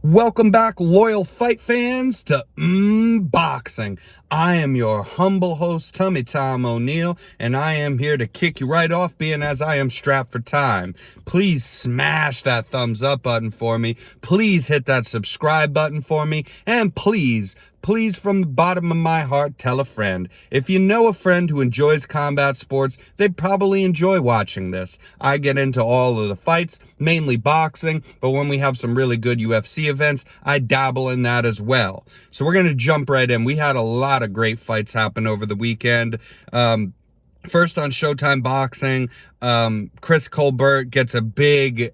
Welcome back, loyal fight fans, to Boxing. I am your humble host, Tummy Tom O'Neill, and I am here to kick you right off, being as I am strapped for time. Please smash that thumbs up button for me. Please hit that subscribe button for me. And please, from the bottom of my heart, tell a friend. If you know a friend who enjoys combat sports, they'd probably enjoy watching this. I get into all of the fights, mainly boxing, but when we have some really good UFC events, I dabble in that as well. So we're going to jump right in. We had a lot of great fights happen over the weekend. First on Showtime Boxing, Chris Colbert gets a big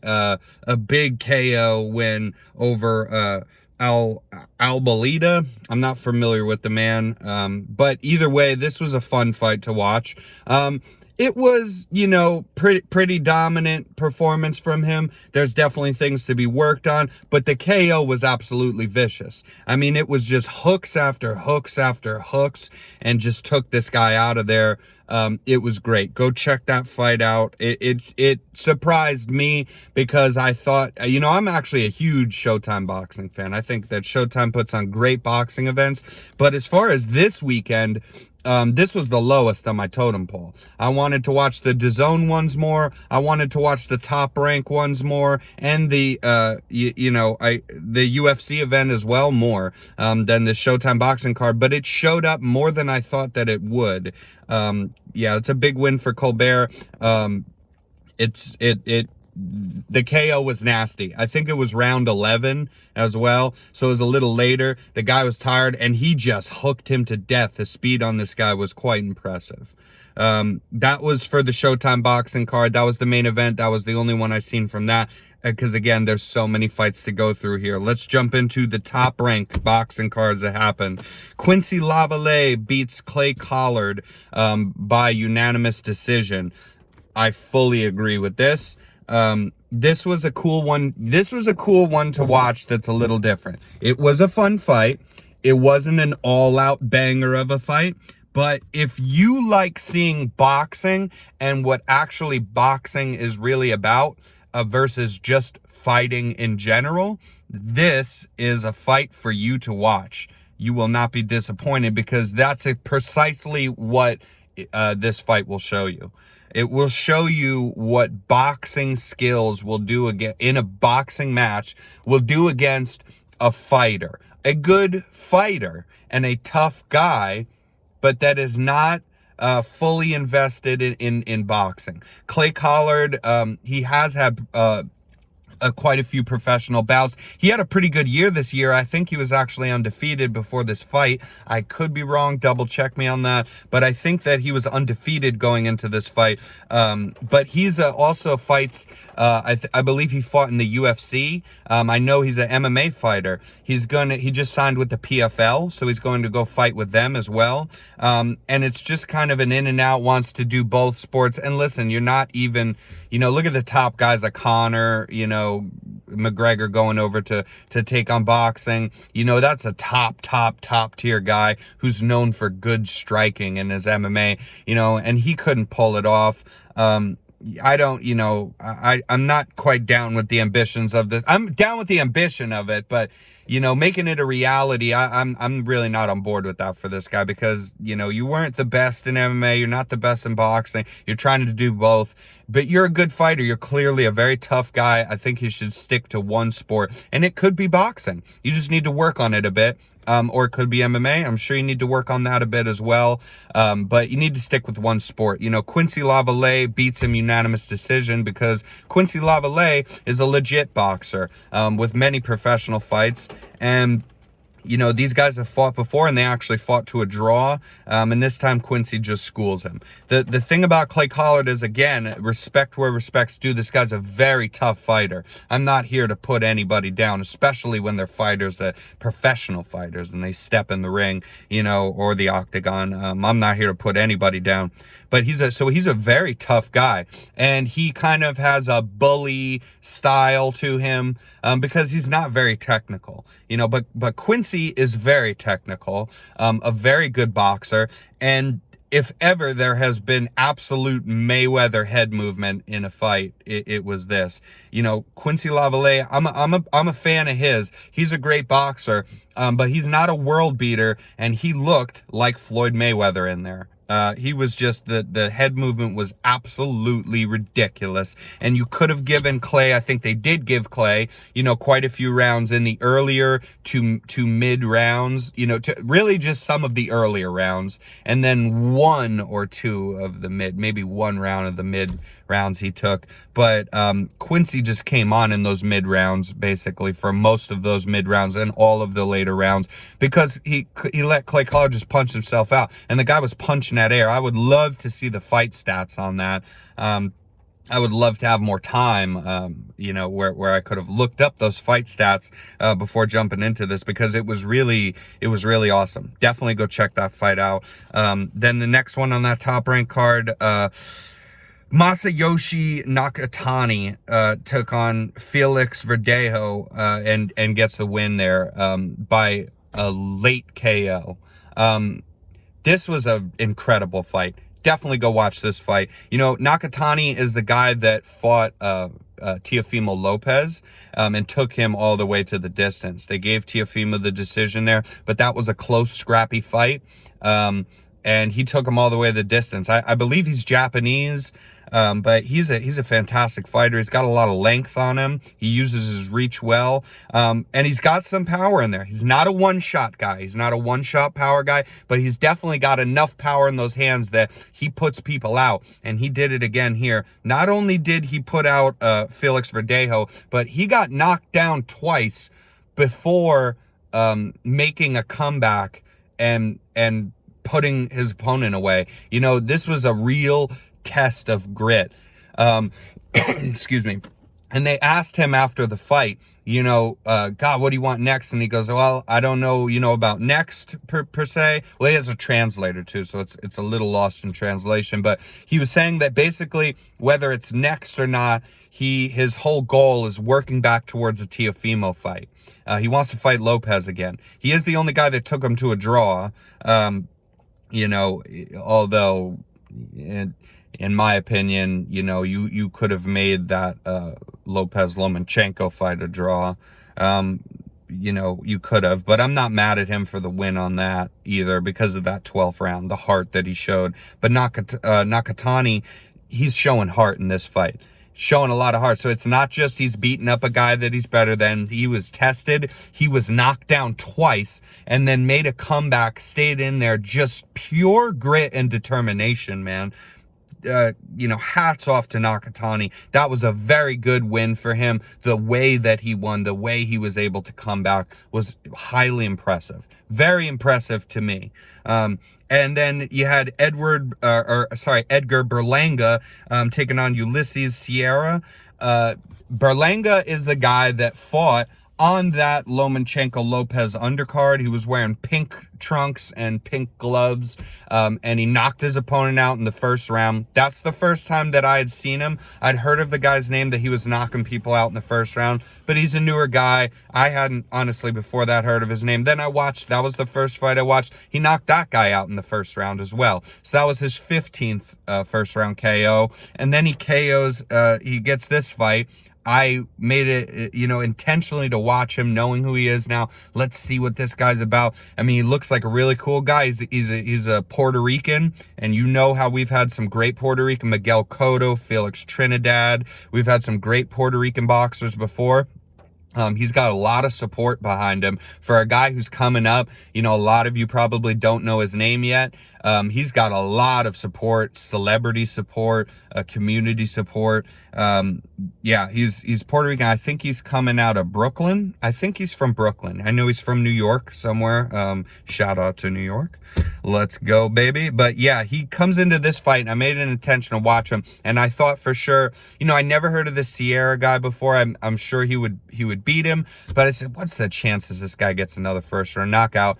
KO win over Albalita. I'm not familiar with the man, but either way, this was a fun fight to watch. It was, pretty dominant performance from him. There's definitely things to be worked on, but the KO was absolutely vicious. I mean, it was just hooks after hooks after hooks, and just took this guy out of there. It was great. Go check that fight out. It surprised me because I thought, I'm actually a huge Showtime Boxing fan. I think that Showtime puts on great boxing events, but as far as this weekend, this was the lowest on my totem pole. I wanted to watch the dazn ones more. I wanted to watch the Top Rank ones more, and the UFC event as well more than the Showtime Boxing card. But it showed up more than I thought that it would. It's a big win for Colbert. The KO was nasty. I think it was round 11 as well, so it was a little later. The guy was tired, and he just hooked him to death. The speed on this guy was quite impressive. That was for the Showtime Boxing card. That was the main event. That was the only one I seen from that, because again, there's so many fights to go through here. Let's jump into the Top Rank boxing cards that happened. Quincy Lavallée beats Clay Collard by unanimous decision. I fully agree with this. This was a cool one. This was a cool one to watch. That's a little different. It was a fun fight. It wasn't an all-out banger of a fight, but if you like seeing boxing and what actually boxing is really about, versus just fighting in general, this is a fight for you to watch. You will not be disappointed, because that's precisely what this fight will show you. It will show you what boxing skills will do in a boxing match, will do against a fighter, a good fighter and a tough guy, but that is not fully invested in boxing. Clay Collard, he has had quite a few professional bouts. He had a pretty good year this year. I think he was actually undefeated before this fight. I could be wrong. Double check me on that. But I think that he was undefeated going into this fight. But he's also fights, I believe he fought in the UFC. I know he's an MMA fighter. He just signed with the PFL, so he's going to go fight with them as well. And it's just kind of an in and out, wants to do both sports. And listen, you're not even, look at the top guys like Conor, McGregor going over to take on boxing. That's a top tier guy who's known for good striking in his MMA, and he couldn't pull it off. I'm not quite down with the ambitions of this. I'm down with the ambition of it, but making it a reality, I'm really not on board with that for this guy, because you weren't the best in MMA, you're not the best in boxing, you're trying to do both, but you're a good fighter. You're clearly a very tough guy. I think you should stick to one sport, and it could be boxing. You just need to work on it a bit. Or it could be MMA. I'm sure you need to work on that a bit as well. But you need to stick with one sport. Quincy Lavallée beats him unanimous decision, because Quincy Lavallée is a legit boxer with many professional fights. And these guys have fought before, and they actually fought to a draw. And this time Quincy just schools him. The thing about Clay Collard is, again, respect where respect's due. This guy's a very tough fighter. I'm not here to put anybody down, especially when they're fighters, professional fighters, and they step in the ring, or the octagon. I'm not here to put anybody down. But he's a very tough guy, and he kind of has a bully style to him, because he's not very technical, but Quincy is very technical, a very good boxer, and if ever there has been absolute Mayweather head movement in a fight, it was this. You know, Quincy Lavallée, I'm a fan of his. He's a great boxer, but he's not a world beater, and he looked like Floyd Mayweather in there. He was just, the head movement was absolutely ridiculous. And you could have given Clay, I think they did give Clay, you know, quite a few rounds in the earlier to mid rounds, you know, to really just some of the earlier rounds. And then one or two of the maybe one round of the mid rounds he took. But Quincy just came on in those mid rounds, basically, for most of those mid rounds and all of the later rounds, because he let Clay Collard just punch himself out. And the guy was punching at air. I would love to see the fight stats on that. I would love to have more time, you know, where I could have looked up those fight stats before jumping into this, because it was really awesome. Definitely go check that fight out. Then the next one on that top rank card, Masayoshi Nakatani took on Felix Verdejo and gets the win there by a late KO. This was an incredible fight. Definitely go watch this fight. You know, Nakatani is the guy that fought Teofimo Lopez and took him all the way to the distance. They gave Teofimo the decision there, but that was a close, scrappy fight. And he took him all the way to the distance. I believe he's Japanese, but he's a fantastic fighter. He's got a lot of length on him. He uses his reach well, and he's got some power in there. He's not a one-shot guy. He's not a one-shot power guy, but he's definitely got enough power in those hands that he puts people out, and he did it again here. Not only did he put out Felix Verdejo, but he got knocked down twice before making a comeback and putting his opponent away. You know, this was a real test of grit. Excuse me. And they asked him after the fight, you know, God, what do you want next? And he goes, well, I don't know, you know, about next per se. Well, he has a translator too, so it's a little lost in translation. But he was saying that basically, whether it's next or not, his whole goal is working back towards a Teofimo fight. He wants to fight Lopez again. He is the only guy that took him to a draw. You know, although in my opinion, you know, you could have made that Lopez Lomachenko fight a draw. You know, you could have, but I'm not mad at him for the win on that either, because of that 12th round, the heart that he showed. But Nakatani, he's showing heart in this fight. Showing a lot of heart. So it's not just he's beating up a guy that he's better than. He was tested. He was knocked down twice and then made a comeback, stayed in there. Just pure grit and determination, man. You know, hats off to Nakatani. That was a very good win for him. The way that he won, the way he was able to come back was highly impressive. Very impressive to me. And then you had Edgar Berlanga taking on Ulysses Sierra. Berlanga is the guy that fought on that Lomachenko Lopez undercard. He was wearing pink trunks and pink gloves, and he knocked his opponent out in the first round. That's the first time that I had seen him. I'd heard of the guy's name, that he was knocking people out in the first round, but he's a newer guy. I hadn't, honestly, before that, heard of his name. Then I watched, that was the first fight I watched. He knocked that guy out in the first round as well. So that was his 15th first round KO. And then he KOs, he gets this fight. I made it, you know, intentionally to watch him, knowing who he is now. Let's see what this guy's about. I mean, he looks like a really cool guy. He's a Puerto Rican, and you know how we've had some great Puerto Rican, Miguel Cotto, Felix Trinidad. We've had some great Puerto Rican boxers before. He's got a lot of support behind him. For a guy who's coming up, you know, a lot of you probably don't know his name yet. He's got a lot of support, celebrity support, community support. Yeah, he's Puerto Rican. I think he's coming out of Brooklyn. I think he's from Brooklyn. I know he's from New York somewhere. Shout out to New York. Let's go, baby. But yeah, he comes into this fight, and I made an intention to watch him. And I thought for sure, you know, I never heard of this Sierra guy before. I'm sure he would beat him. But I said, what's the chances this guy gets another first round knockout?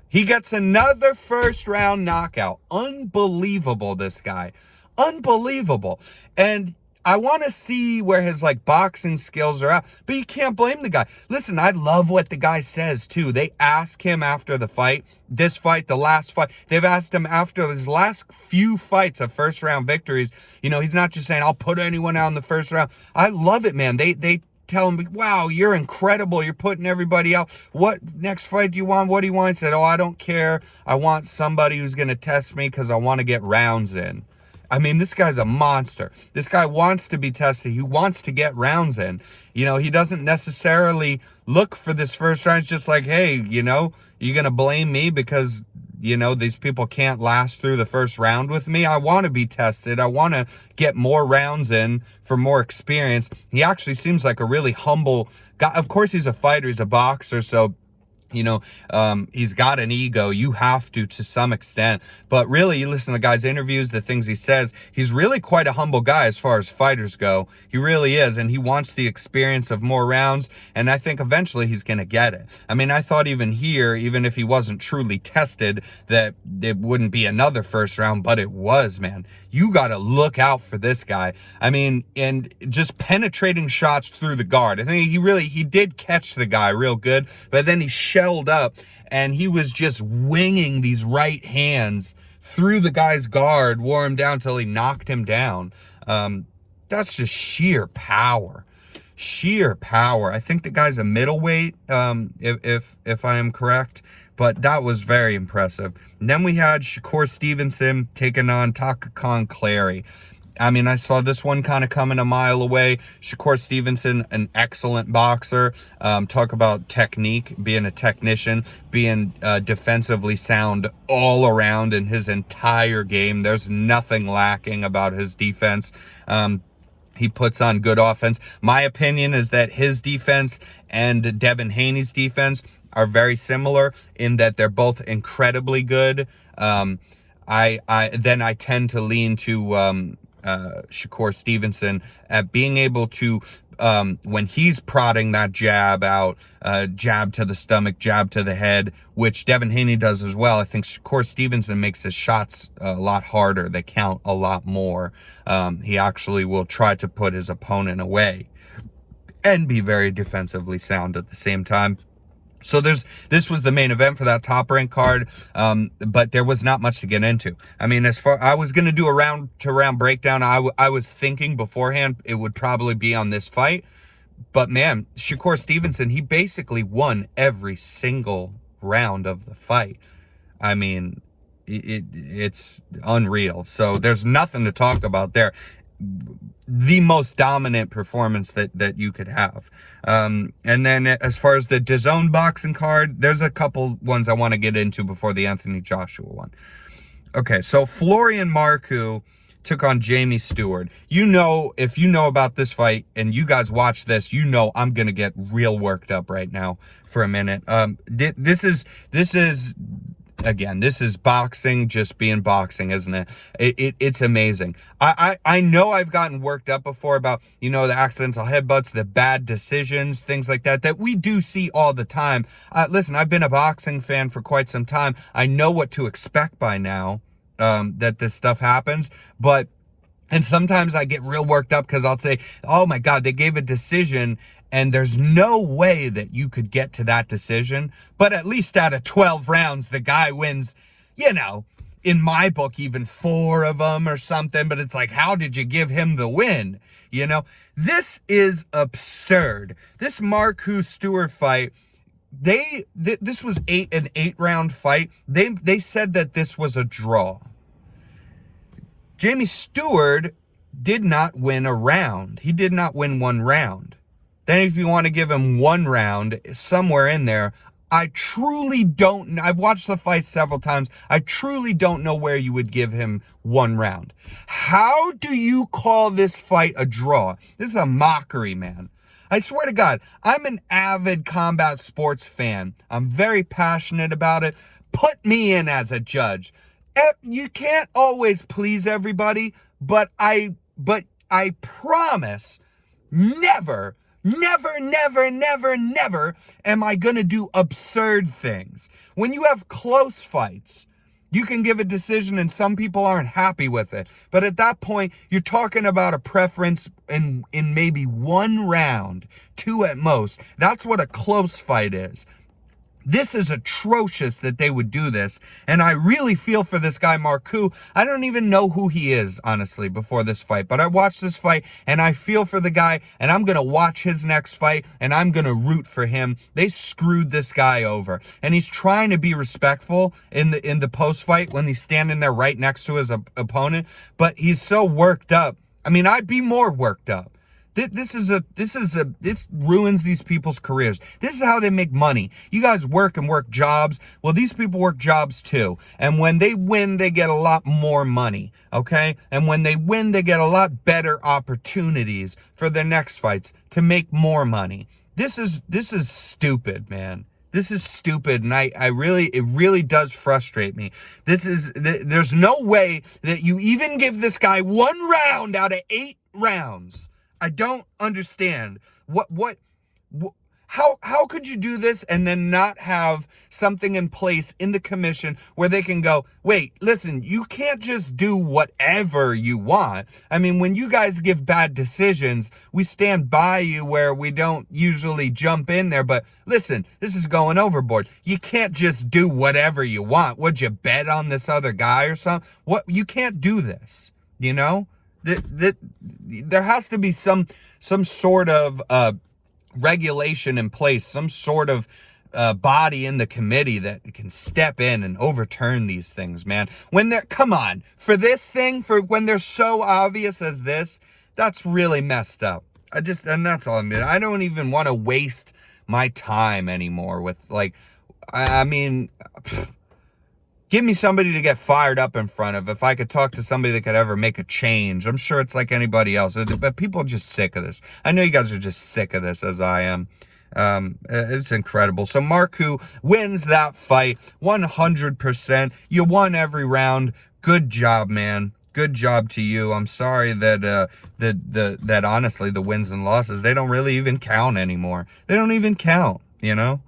He gets another first round knockout. Unbelievable, this guy. Unbelievable. And I want to see where his like boxing skills are at, but you can't blame the guy. Listen, I love what the guy says too. They ask him after the fight, this fight, the last fight, they've asked him after his last few fights of first round victories. You know, he's not just saying, I'll put anyone out in the first round. I love it, man. They tell him, wow, you're incredible. You're putting everybody out. What next fight do you want? What do you want? He said, oh, I don't care. I want somebody who's going to test me because I want to get rounds in. I mean, this guy's a monster. This guy wants to be tested. He wants to get rounds in. You know, he doesn't necessarily look for this first round. It's just like, hey, you know, you're going to blame me because, you know, these people can't last through the first round with me. I want to be tested. I want to get more rounds in for more experience. He actually seems like a really humble guy. Of course, he's a fighter. He's a boxer. So, you know, he's got an ego. You have to some extent. But really, you listen to the guy's interviews, the things he says, he's really quite a humble guy as far as fighters go. He really is. And he wants the experience of more rounds. And I think eventually he's going to get it. I mean, I thought even here, even if he wasn't truly tested, that it wouldn't be another first round, but it was, man. You got to look out for this guy. I mean, and just penetrating shots through the guard. I think he did catch the guy real good, but then he shelled up and he was just winging these right hands through the guy's guard, wore him down till he knocked him down. That's just sheer power. Sheer power. I think the guy's a middleweight, if I am correct. But that was very impressive. And then we had Shakur Stevenson taking on Takakon Clary. I mean, I saw this one kind of coming a mile away. Shakur Stevenson, an excellent boxer. Talk about technique, being a technician, being defensively sound all around in his entire game. There's nothing lacking about his defense. He puts on good offense. My opinion is that his defense and Devin Haney's defense are very similar in that they're both incredibly good. I tend to lean to Shakur Stevenson at being able to, when he's prodding that jab out, jab to the stomach, jab to the head, which Devin Haney does as well. I think Shakur Stevenson makes his shots a lot harder. They count a lot more. He actually will try to put his opponent away and be very defensively sound at the same time. So this was the main event for that Top Rank card, but there was not much to get into. I mean, I was going to do a round-to-round breakdown. I was thinking beforehand it would probably be on this fight. But, man, Shakur Stevenson, he basically won every single round of the fight. I mean, it's unreal. So there's nothing to talk about there. The most dominant performance that you could have. And then as far as the DAZN boxing card, there's a couple ones I want to get into before the Anthony Joshua one. Okay, so Florian Marku took on Jamie Stewart. You know, if you know about this fight and you guys watch this, you know I'm going to get real worked up right now for a minute. This is again, this is boxing just being boxing, isn't it? It's amazing. I know I've gotten worked up before about, you know, the accidental headbutts, the bad decisions, things like that we do see all the time. Listen, I've been a boxing fan for quite some time. I know what to expect by now, that this stuff happens, and sometimes I get real worked up because I'll say, oh my God, they gave a decision and there's no way that you could get to that decision. But at least out of 12 rounds, the guy wins, you know, in my book, even 4 of them or something. But it's like, how did you give him the win? You know, this is absurd. This Marku Stewart fight, this was an 8-round fight. They said that this was a draw. Jamie Stewart did not win a round. He did not win 1 round. Then if you want to give him 1 round, somewhere in there, I truly don't, I've watched the fight several times, I truly don't know where you would give him 1 round. How do you call this fight a draw? This is a mockery, man. I swear to God, I'm an avid combat sports fan. I'm very passionate about it. Put me in as a judge. You can't always please everybody, but I promise never am I gonna do absurd things. When you have close fights, You can give a decision and some people aren't happy with it. But at that point, you're talking about a preference in maybe one round, two at most. That's what a close fight is. This is atrocious that they would do this. And I really feel for this guy, Marcoux. I don't even know who he is, honestly, before this fight. But I watched this fight and I feel for the guy, and I'm going to watch his next fight and I'm going to root for him. They screwed this guy over. And he's trying to be respectful in the post fight when he's standing there right next to his opponent. But he's so worked up. I mean, I'd be more worked up. This ruins these people's careers. This is how they make money. You guys work and work jobs. Well, these people work jobs too. And when they win, they get a lot more money. Okay? And when they win, they get a lot better opportunities for their next fights to make more money. This is stupid, man. This is stupid, and it really does frustrate me. There's no way that you even give this guy 1 round out of 8 rounds. I don't understand how could you do this and then not have something in place in the commission where they can go, wait, listen, you can't just do whatever you want. I mean, when you guys give bad decisions, we stand by you where we don't usually jump in there. But listen, this is going overboard. You can't just do whatever you want. Would you bet on this other guy or something? You can't do this, you know? There has to be some sort of regulation in place, some sort of body in the committee that can step in and overturn these things, man. When come on, for this thing, for when they're so obvious as this, that's really messed up. And that's all I mean. I don't even want to waste my time anymore with, like, I mean, give me somebody to get fired up in front of. If I could talk to somebody that could ever make a change, I'm sure it's like anybody else. But people are just sick of this. I know you guys are just sick of this, as I am. It's incredible. So Marcoux wins that fight 100%. You won every round. Good job, man. Good job to you. I'm sorry that that honestly the wins and losses, they don't really even count anymore. They don't even count, you know.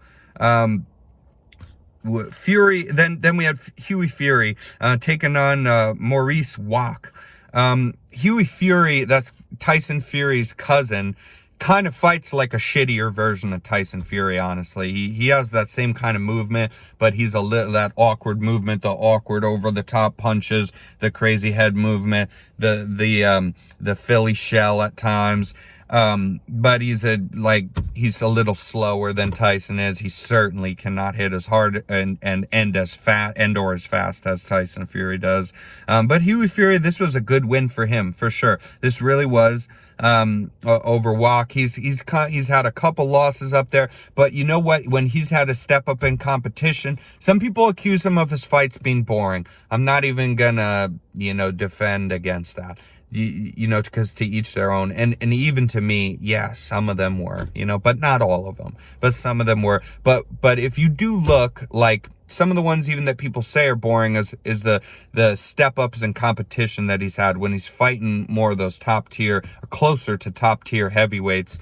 Fury, then we had Hughie Fury taking on Maurice Wack. Hughie Fury, that's Tyson Fury's cousin, kind of fights like a shittier version of Tyson Fury, honestly. He has that same kind of movement, but he's that awkward movement, the awkward over the top punches, the crazy head movement, the Philly shell at times. But he's a little slower than Tyson is. He certainly cannot hit as hard and end as fast as Tyson Fury does. But Hughie Fury, this was a good win for him, for sure. This really was. Over Wack. He's had a couple losses up there, but you know what? When he's had to step up in competition, some people accuse him of his fights being boring. I'm not even gonna, defend against that. Because to each their own, and even to me, yeah, some of them were, but not all of them, but some of them were. But if you do look, like some of the ones even that people say are boring is the step ups in competition that he's had when he's fighting more of those top tier, closer to top tier heavyweights.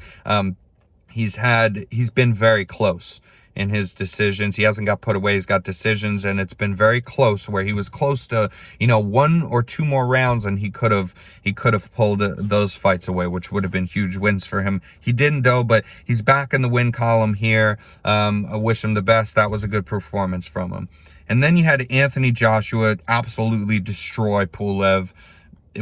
He's been very close in his decisions. He hasn't got put away. He's got decisions, and it's been very close, where he was close to, 1 or 2 more rounds, and he could have pulled those fights away, which would have been huge wins for him. He didn't, though, but he's back in the win column here. I wish him the best. That was a good performance from him. And then you had Anthony Joshua absolutely destroy Pulev.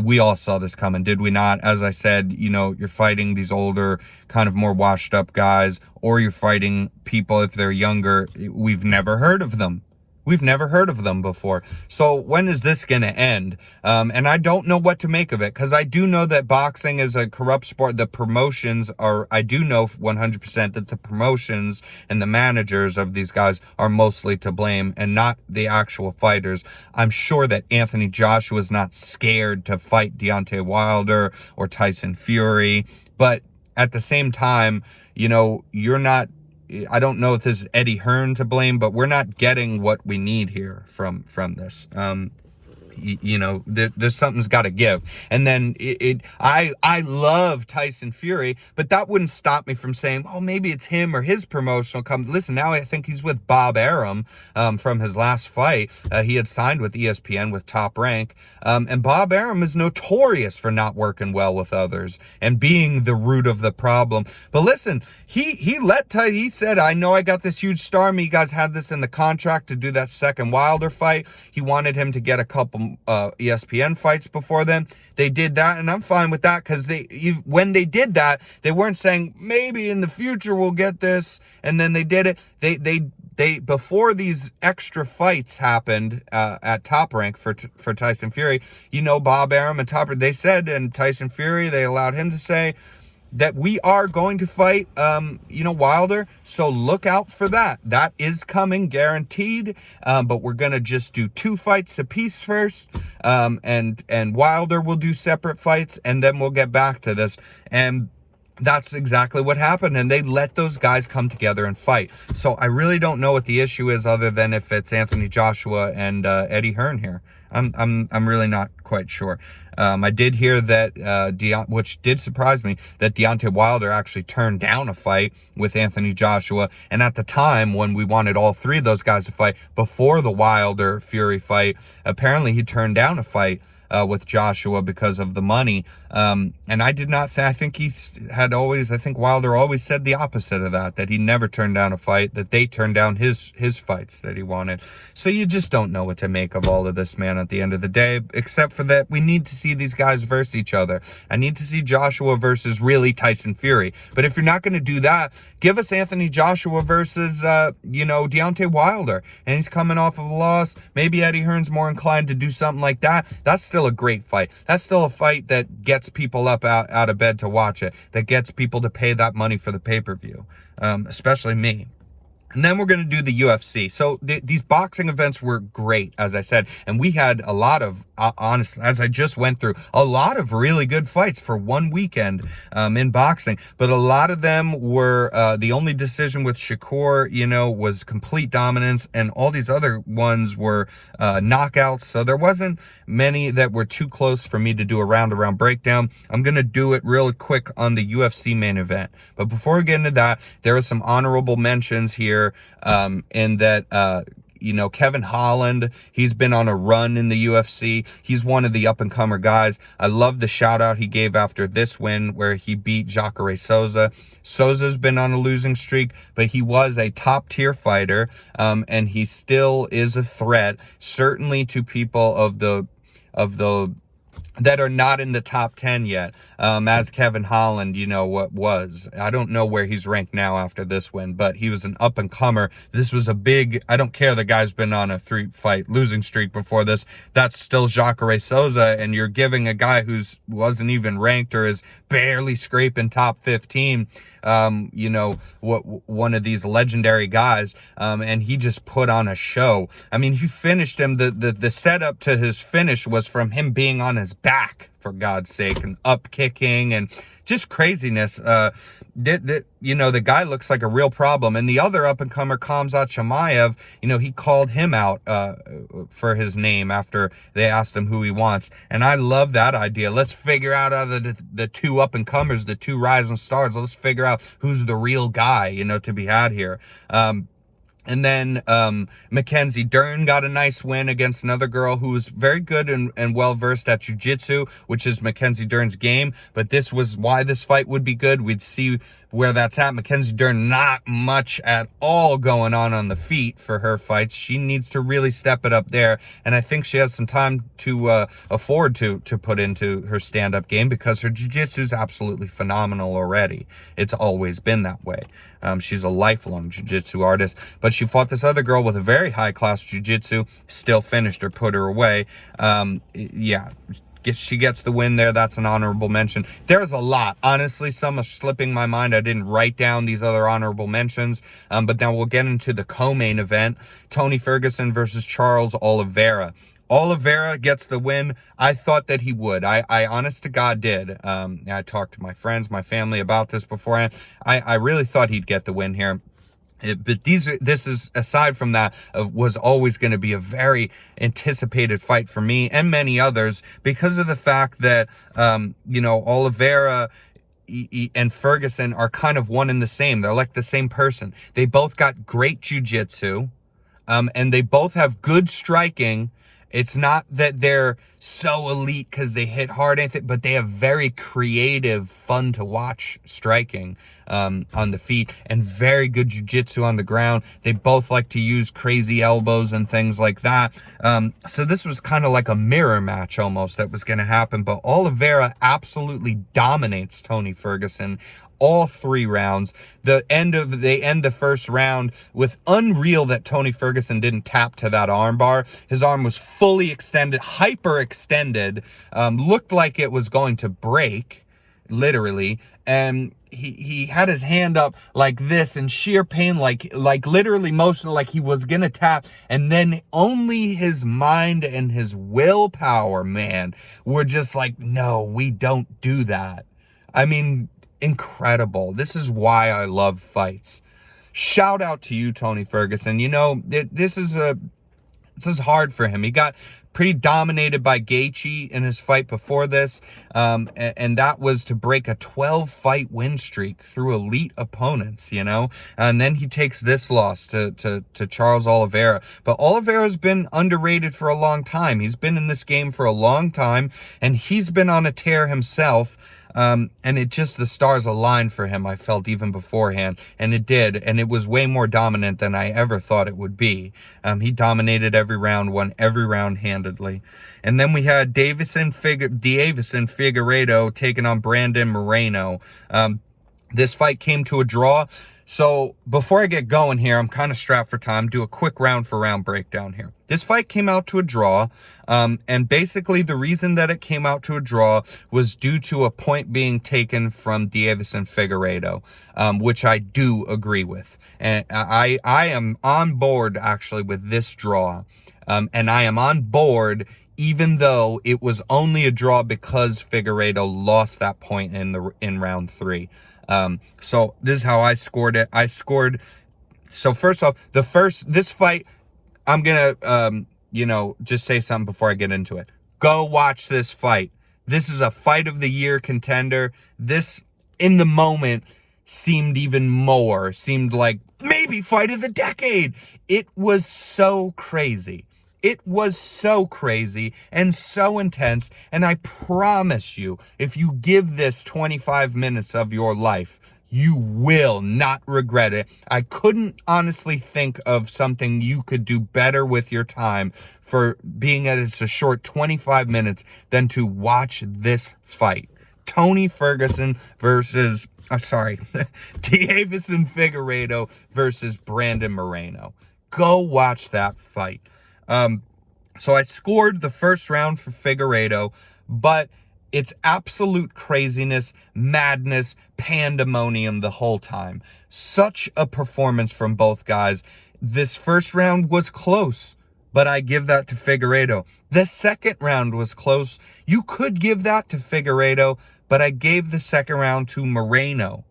We all saw this coming, did we not? As I said, you're fighting these older, kind of more washed up guys, or you're fighting people, if they're younger, we've never heard of them. We've never heard of them before. So when is this going to end? And I don't know what to make of it, because I do know that boxing is a corrupt sport. The promotions I do know 100% that the promotions and the managers of these guys are mostly to blame, and not the actual fighters. I'm sure that Anthony Joshua is not scared to fight Deontay Wilder or Tyson Fury. But at the same time, you're not, I don't know if this is Eddie Hearn to blame, but we're not getting what we need here from this. There's something's got to give. And then I love Tyson Fury, but that wouldn't stop me from saying, oh, maybe it's him or his promotional company. Listen, now I think he's with Bob Arum from his last fight. He had signed with ESPN with Top Rank, and Bob Arum is notorious for not working well with others and being the root of the problem. But listen, he said, I know I got this huge star. You guys had this in the contract to do that second Wilder fight. He wanted him to get a couple ESPN fights before then. They did that, and I'm fine with that, because when they did that, they weren't saying maybe in the future we'll get this, and then they did it. They before these extra fights happened at Top Rank for Tyson Fury, Bob Arum and they said, and Tyson Fury, they allowed him to say that we are going to fight, Wilder. So look out for that. That is coming, guaranteed. But we're going to just do 2 fights apiece first. And Wilder will do separate fights, and then we'll get back to this. And that's exactly what happened, and they let those guys come together and fight. So I really don't know what the issue is, other than if it's Anthony Joshua and Eddie Hearn here. I'm really not quite sure. I did hear that, which did surprise me, that Deontay Wilder actually turned down a fight with Anthony Joshua. And at the time when we wanted all 3 of those guys to fight, before the Wilder Fury fight, apparently he turned down a fight with Joshua because of the money. And I did not, I think Wilder always said the opposite of that he never turned down a fight, that they turned down his fights that he wanted. So you just don't know what to make of all of this, man, at the end of the day, except for that we need to see these guys versus each other. I need to see Joshua versus really Tyson Fury. But if you're not going to do that, give us Anthony Joshua versus, Deontay Wilder. And he's coming off of a loss. Maybe Eddie Hearn's more inclined to do something like that. That's still a great fight. That's still a fight that gets people up out of bed to watch it, that gets people to pay that money for the pay-per-view, especially me. And then we're going to do the UFC. So these boxing events were great, as I said. And we had a lot of, honestly, as I just went through, a lot of really good fights for one weekend in boxing. But a lot of them were, the only decision with Shakur, was complete dominance. And all these other ones were knockouts. So there wasn't many that were too close for me to do a round-around breakdown. I'm going to do it real quick on the UFC main event. But before we get into that, there are some honorable mentions here. In that, Kevin Holland, he's been on a run in the UFC. He's one of the up-and-comer guys. I love the shout-out he gave after this win where he beat Jacare Souza. Souza's been on a losing streak, but he was a top-tier fighter, and he still is a threat, certainly to people of the that are not in the top 10 yet, as Kevin Holland, what was. I don't know where he's ranked now after this win, but he was an up-and-comer. This was a big, I don't care, the guy's been on a 3-fight losing streak before this. That's still Jacare Souza, and you're giving a guy wasn't even ranked or is barely scraping top 15, one of these legendary guys, and he just put on a show. I mean, he finished him. The setup to his finish was from him being on his back, for God's sake, and up kicking and just craziness. The guy looks like a real problem. And the other up-and-comer, Khamzat Chimaev, he called him out for his name after they asked him who he wants. And I love that idea. Let's figure out of the 2 up-and-comers, the 2 rising stars, let's figure out who's the real guy, to be had here. And then Mackenzie Dern got a nice win against another girl who was very good and well-versed at jiu-jitsu, which is Mackenzie Dern's game. But this was why this fight would be good. We'd see where that's at. Mackenzie Dern, not much at all going on the feet for her fights. She needs to really step it up there. And I think she has some time to afford to put into her stand-up game, because her jiu-jitsu is absolutely phenomenal already. It's always been that way. She's a lifelong jiu-jitsu artist, but she fought this other girl with a very high-class jiu-jitsu, still finished her, put her away. She gets the win there. That's an honorable mention. There's a lot. Honestly, some are slipping my mind. I didn't write down these other honorable mentions, but now we'll get into the co-main event. Tony Ferguson versus Charles Oliveira. Oliveira gets the win. I thought that he would. I honest to God did. I talked to my friends, my family about this beforehand. I really thought he'd get the win here. But this is, aside from that, was always going to be a very anticipated fight for me and many others, because of the fact that, Oliveira and Ferguson are kind of one and the same. They're like the same person. They both got great jiu-jitsu, and they both have good striking. It's not that they're so elite because they hit hard, anything, but they have very creative, fun to watch striking on the feet, and very good jiu-jitsu on the ground. They both like to use crazy elbows and things like that. So this was kind of like a mirror match almost that was going to happen. But Oliveira absolutely dominates Tony Ferguson all 3 rounds. They end the first round with, unreal that Tony Ferguson didn't tap to that arm bar. His arm was fully extended, hyper extended, looked like it was going to break, literally. And he had his hand up like this in sheer pain, like literally motion, like he was gonna tap. And then only his mind and his willpower, man, were just like, no, we don't do that. I mean, incredible. This is why I love fights. Shout out to you, Tony Ferguson. This is hard for him. He got pretty dominated by Gaethje in his fight before this, and that was to break a 12-fight win streak through elite opponents, and then he takes this loss to Charles Oliveira. But Oliveira's been underrated for a long time. He's been in this game for a long time, and he's been on a tear himself. And it just, the stars aligned for him, I felt, even beforehand. And it did. And it was way more dominant than I ever thought it would be. He dominated every round, won every round handedly. And then we had Deiveson Figueiredo taking on Brandon Moreno. This fight came to a draw. So before I get going here, I'm kind of strapped for time. Do a quick round for round breakdown here. This fight came out to a draw. And basically the reason that it came out to a draw was due to a point being taken from Deiveson Figueiredo, which I do agree with. And I am on board actually with this draw. And I am on board even though it was only a draw because Figueiredo lost that point in round 3. So this is how I scored it. So first off, this fight, I'm gonna, just say something before I get into it. Go watch this fight. This is a fight of the year contender. This, in the moment, seemed like maybe fight of the decade. It was so crazy. It was so crazy and so intense. And I promise you, if you give this 25 minutes of your life, you will not regret it. I couldn't honestly think of something you could do better with your time for being that it's a short 25 minutes than to watch this fight. Tony Ferguson versus, Deiveson Figueiredo versus Brandon Moreno. Go watch that fight. So I scored the first round for Figueiredo, but it's absolute craziness, madness, pandemonium the whole time. Such a performance from both guys. This first round was close, but I give that to Figueiredo. The second round was close. You could give that to Figueiredo, but I gave the second round to Moreno.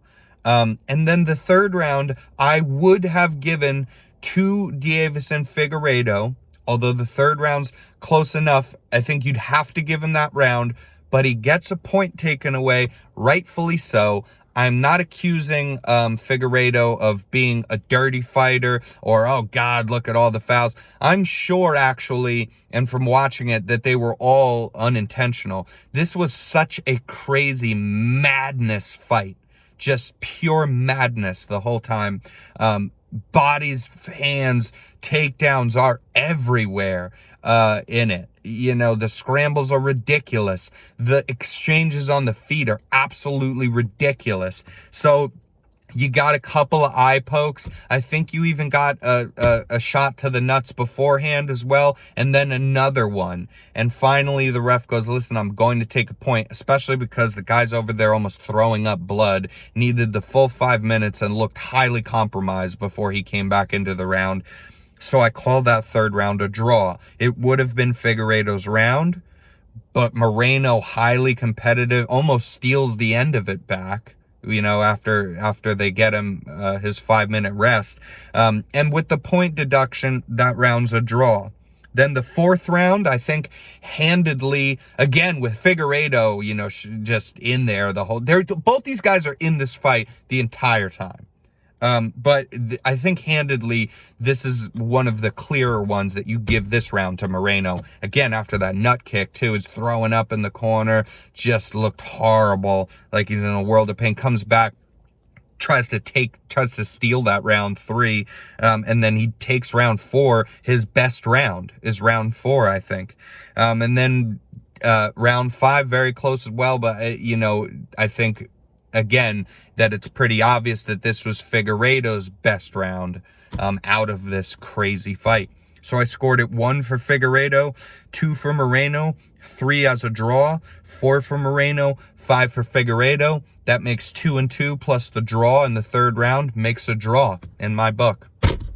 And then the third round, I would have given to Deiveson Figueiredo. Although the third round's close enough, I think you'd have to give him that round, but he gets a point taken away, rightfully so. I'm not accusing Figueiredo of being a dirty fighter or, oh God, look at all the fouls. I'm sure actually, and from watching it, that they were all unintentional. This was such a crazy madness fight. Just pure madness the whole time. Bodies, hands, takedowns are everywhere in it. The scrambles are ridiculous. The exchanges on the feet are absolutely ridiculous. So you got a couple of eye pokes. I think you even got a shot to the nuts beforehand as well, and then another one. And finally, the ref goes, listen, I'm going to take a point, especially because the guy's over there almost throwing up blood, needed the full 5 minutes and looked highly compromised before he came back into the round. So I call that third round a draw. It would have been Figueiredo's round, but Moreno, highly competitive, almost steals the end of it back. after they get him his 5-minute rest. And with the point deduction, that round's a draw. Then the fourth round, I think, handedly, again, with Figueiredo, just in there both these guys are in this fight the entire time. But I think handedly, this is one of the clearer ones that you give this round to Moreno. Again, after that nut kick, too, is throwing up in the corner, just looked horrible, like he's in a world of pain, comes back, tries to steal that round 3, and then he takes round 4. His best round is round 4, I think. And then round 5, very close as well, but I think again that it's pretty obvious that this was Figueiredo's best round out of this crazy fight. So I scored it 1 for Figueiredo, 2 for Moreno, 3 as a draw, 4 for Moreno, 5 for Figueiredo. That makes 2 and 2, plus the draw in the third round makes a draw in my book.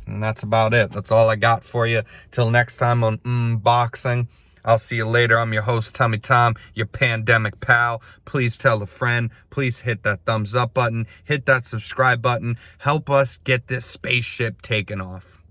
And that's about it. That's all I got for you. Till next time on Boxing. I'll see you later. I'm your host, Tummy Tom, your pandemic pal. Please tell a friend. Please hit that thumbs up button. Hit that subscribe button. Help us get this spaceship taken off.